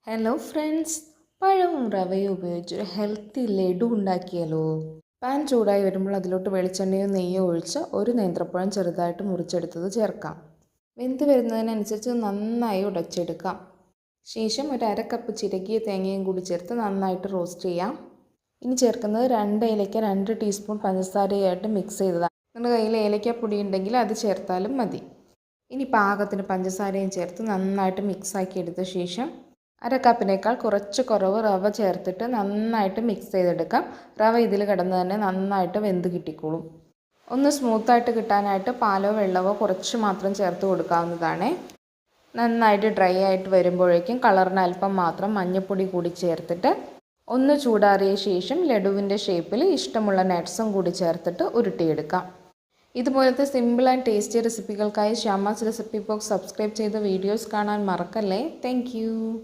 Hello friends, പഴവും റവയും ഉപയോഗിച്ചൊരു healthy laddu ഉണ്ടാക്കിയാലോ. പാൻ ചൂടായി വരുമ്പോൾ അതിലോട്ട് വെളിച്ചെണ്ണയോ നെയ്യോ ഒഴിച്ച് ഒരു നേന്ത്രപ്പഴം ചെറുതായിട്ട് മുറിച്ചെടുത്തത് ചേർക്കാം. വെന്ത് വരുന്നതിനനുസരിച്ച് നന്നായി ഉടച്ചെടുക്കാം. ശേഷം ഒരു കപ്പ് ചിരകിയ തേങ്ങയും കൂടി ചേർത്ത് നന്നായിട്ട് റോസ്റ്റ് ചെയ്യാം. ഇനി ചേർക്കുന്നത് 2 ഏലയ്ക്ക 2 ടീസ്പൂൺ പഞ്ചസാരയായിട്ട് മിക്സ് ചെയ്തതാണ്. നിങ്ങളുടെ കയ്യിൽ ഏലയ്ക്കാപ്പൊടി ഉണ്ടെങ്കിൽ അത് ചേർത്താലും മതി. ഇനി പാകത്തിന് പഞ്ചസാരയും ചേർത്ത് നന്നായിട്ട് മിക്സാക്കി എടുത്ത ശേഷം കപ്പിനേക്കാൾ കുറച്ച് കുറവ് റവ ചേർത്തിട്ട് നന്നായിട്ട് മിക്സ് ചെയ്തെടുക്കാം. റവ ഇതിൽ കിടന്ന് തന്നെ നന്നായിട്ട് വെന്ത് കിട്ടിക്കോളും. ഒന്ന് സ്മൂത്തായിട്ട് കിട്ടാനായിട്ട് പാലോ വെള്ളമോ കുറച്ച് മാത്രം ചേർത്ത് കൊടുക്കാവുന്നതാണ്. നന്നായിട്ട് ഡ്രൈ ആയിട്ട് വരുമ്പോഴേക്കും കളറിന് അല്പം മാത്രം മഞ്ഞൾപ്പൊടി കൂടി ചേർത്തിട്ട് ഒന്ന് ചൂടാറിയ ശേഷം ലഡുവിൻ്റെ ഷേപ്പിൽ ഇഷ്ടമുള്ള നട്ട്സും കൂടി ചേർത്തിട്ട് ഉരുട്ടിയെടുക്കാം. ഇതുപോലത്തെ സിമ്പിൾ ആൻഡ് ടേസ്റ്റി റെസിപ്പികൾക്കായി ശ്യാമാസ് റെസിപ്പി ബോക്സ് സബ്സ്ക്രൈബ് ചെയ്ത് വീഡിയോസ് കാണാൻ മറക്കല്ലേ. താങ്ക്